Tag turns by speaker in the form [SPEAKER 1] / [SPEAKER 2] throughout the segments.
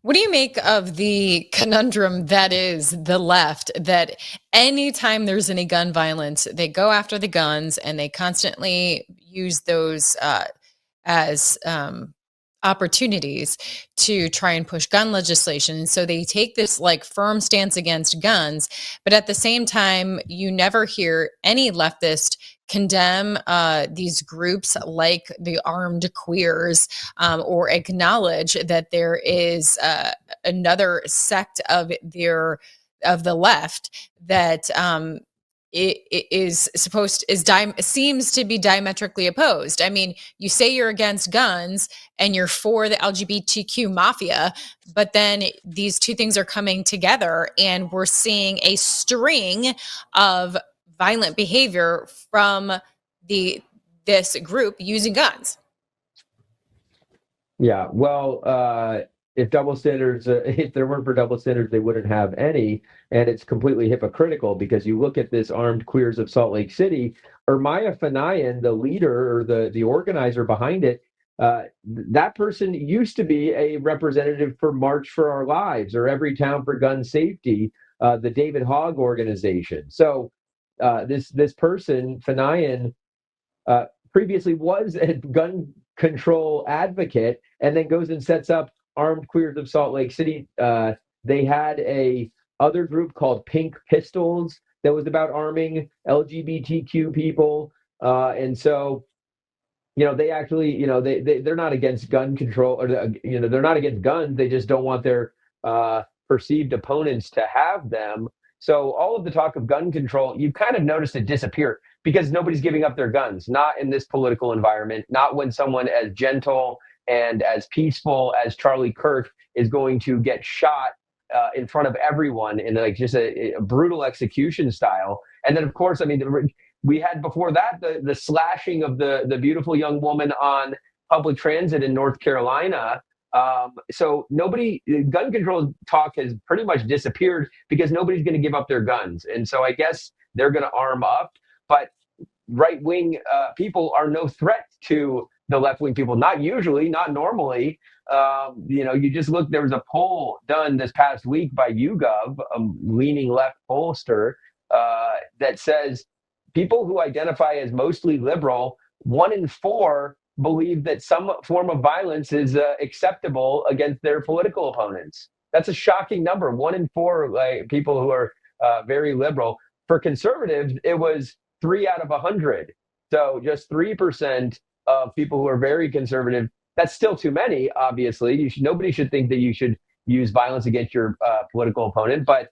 [SPEAKER 1] What do you make of the conundrum that is the left, that anytime there's any gun violence, they go after the guns and they constantly use those as opportunities to try and push gun legislation? And so they take this like firm stance against guns, but at the same time, you never hear any leftist condemn these groups like the armed queers, or acknowledge that there is another sect of the left that it is seems to be diametrically opposed. I mean, you say you're against guns and you're for the LGBTQ mafia, but then these two things are coming together, and we're seeing a string of violent behavior from this group using guns.
[SPEAKER 2] Yeah, well, if double standards, if there weren't for double standards, they wouldn't have any. And it's completely hypocritical because you look at this Armed Queers of Salt Lake City, Ermaya Fanayan, the leader or the organizer behind it, that person used to be a representative for March for Our Lives or Every Town for Gun Safety, the David Hogg organization. So this person, Fanayan, previously was a gun control advocate, and then goes and sets up Armed Queers of Salt Lake City. They had a other group called Pink Pistols that was about arming LGBTQ people, and so they actually they're not against gun control, or they're not against guns. They just don't want their perceived opponents to have them. So all of the talk of gun control, you've kind of noticed it disappear because nobody's giving up their guns, not in this political environment, not when someone as gentle and as peaceful as Charlie Kirk is going to get shot in front of everyone in like just a brutal execution style. And then, of course, I mean, we had before that the slashing of the beautiful young woman on public transit in North Carolina. So gun control talk has pretty much disappeared because nobody's going to give up their guns. And so I guess they're going to arm up, but right-wing people are no threat to the left-wing people. Not usually, not normally. You just look, there was a poll done this past week by YouGov, a leaning left pollster, that says people who identify as mostly liberal, 1 in 4 believe that some form of violence is acceptable against their political opponents. That's a shocking number. 1 in 4 people who are very liberal. For conservatives, it was 3 out of 100. So just 3% of people who are very conservative. That's still too many, obviously. Nobody should think that you should use violence against your political opponent, but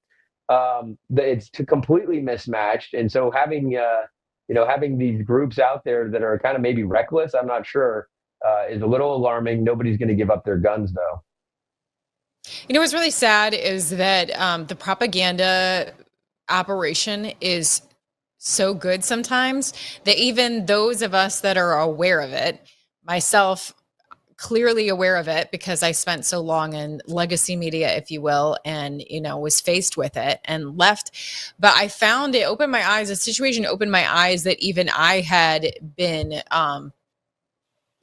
[SPEAKER 2] it's completely mismatched. And so having these groups out there that are kind of maybe reckless, I'm not sure, is a little alarming. Nobody's going to give up their guns, though.
[SPEAKER 1] What's really sad is that the propaganda operation is so good sometimes that even those of us that are aware of it, myself clearly aware of it because I spent so long in legacy media, if you will, and, was faced with it and left. But I found it opened my eyes, the situation opened my eyes that even I had been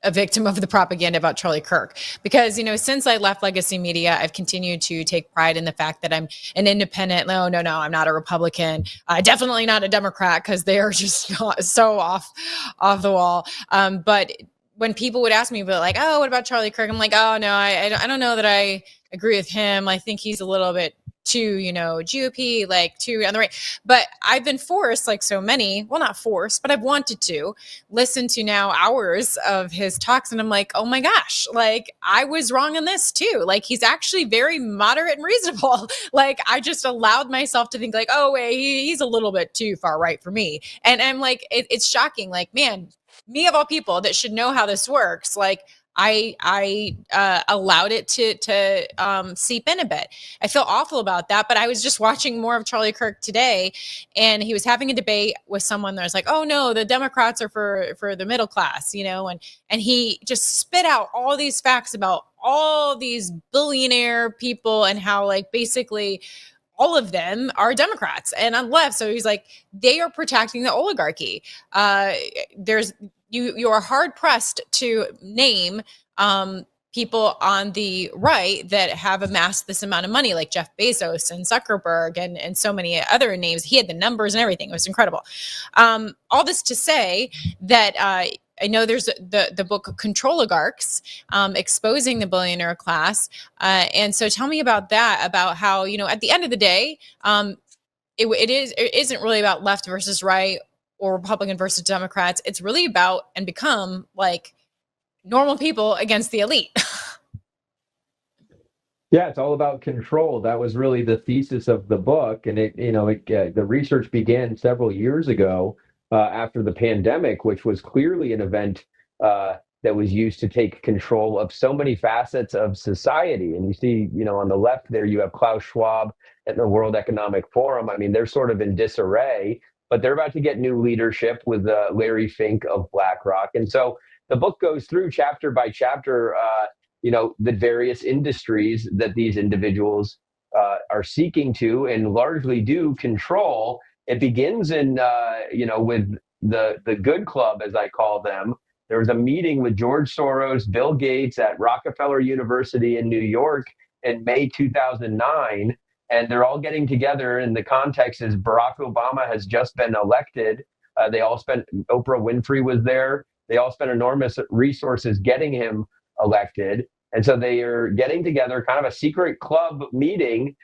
[SPEAKER 1] a victim of the propaganda about Charlie Kirk. Because, since I left legacy media, I've continued to take pride in the fact that I'm an independent. No, I'm not a Republican. Definitely not a Democrat, because they are just so off the wall. But when people would ask me, but like, oh, what about Charlie Kirk? I'm like, oh, no, I don't know that I agree with him. I think he's a little bit too, GOP, like too on the right. But I've been forced, like so many, well, not forced, but I've wanted to listen to now hours of his talks. And I'm like, oh my gosh, like I was wrong on this too. Like he's actually very moderate and reasonable. Like I just allowed myself to think like, oh, wait, he's a little bit too far right for me. And I'm like, it's shocking. Like, man, me of all people that should know how this works, like I allowed it to seep in a bit. I feel awful about that, but I was just watching more of Charlie Kirk today, and he was having a debate with someone that was like, "Oh no, the Democrats are for the middle class," and he just spit out all these facts about all these billionaire people and how like basically all of them are Democrats and on left. So he's like, they are protecting the oligarchy. You are hard pressed to name people on the right that have amassed this amount of money, like Jeff Bezos and Zuckerberg and so many other names. He had the numbers and everything. It was incredible. All this to say that I know there's the book Controligarchs, exposing the billionaire class. And so tell me about that, about how, at the end of the day, it isn't really about left versus right or Republican versus Democrats. It's really about and become like normal people against the elite.
[SPEAKER 2] Yeah, it's all about control. That was really the thesis of the book, and the research began several years ago after the pandemic, which was clearly an event that was used to take control of so many facets of society. And you see, on the left there, you have Klaus Schwab and the World Economic Forum. I mean, they're sort of in disarray, but they're about to get new leadership with Larry Fink of BlackRock, and so the book goes through chapter by chapter. The various industries that these individuals are seeking to and largely do control. It begins with the good club, as I call them. There was a meeting with George Soros, Bill Gates at Rockefeller University in New York in May 2009. And they're all getting together. And the context is Barack Obama has just been elected. Oprah Winfrey was there. They all spent enormous resources getting him elected. And so they are getting together, kind of a secret club meeting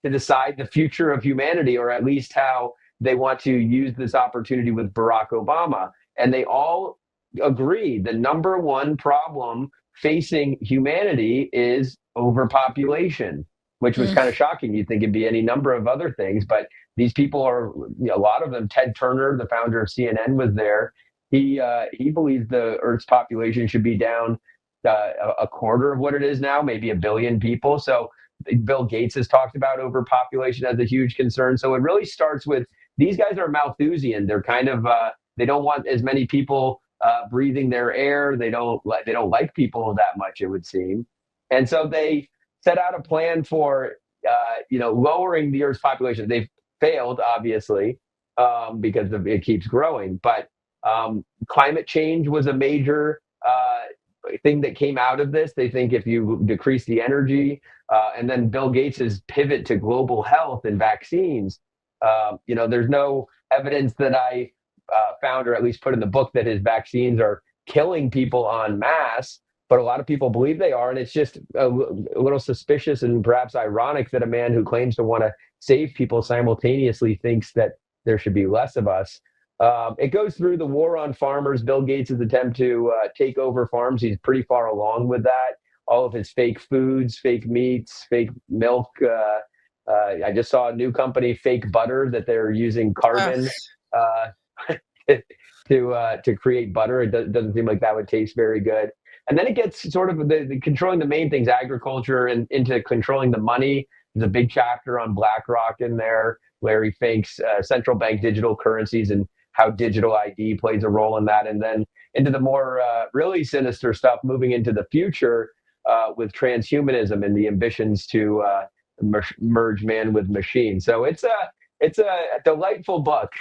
[SPEAKER 2] to decide the future of humanity, or at least how they want to use this opportunity with Barack Obama. And they all agree the number one problem facing humanity is overpopulation, which was kind of shocking. You'd think it'd be any number of other things, but these people are, a lot of them. Ted Turner, the founder of CNN, was there. He believes the Earth's population should be down a quarter of what it is now, maybe 1 billion people. So Bill Gates has talked about overpopulation as a huge concern. So it really starts with these guys are Malthusian. They're kind of they don't want as many people breathing their air. They don't like people that much, it would seem. And so they set out a plan for lowering the Earth's population. They've failed, obviously, because it keeps growing. But climate change was a major thing that came out of this. They think if you decrease the energy, and then Bill Gates's pivot to global health and vaccines, there's no evidence that I found, or at least put in the book, that his vaccines are killing people en masse, but a lot of people believe they are. And it's just a little suspicious and perhaps ironic that a man who claims to want to save people simultaneously thinks that there should be less of us. It goes through the war on farmers, Bill Gates' attempt to take over farms. He's pretty far along with that. All of his fake foods, fake meats, fake milk. I just saw a new company, Fake Butter, that they're using carbon to create butter. It doesn't seem like that would taste very good. And then it gets sort of the controlling the main things, agriculture, and into controlling the money. There's a big chapter on BlackRock in there, Larry Fink's central bank digital currencies and how digital ID plays a role in that. And then into the more really sinister stuff, moving into the future with transhumanism and the ambitions to merge man with machine. So it's a delightful book.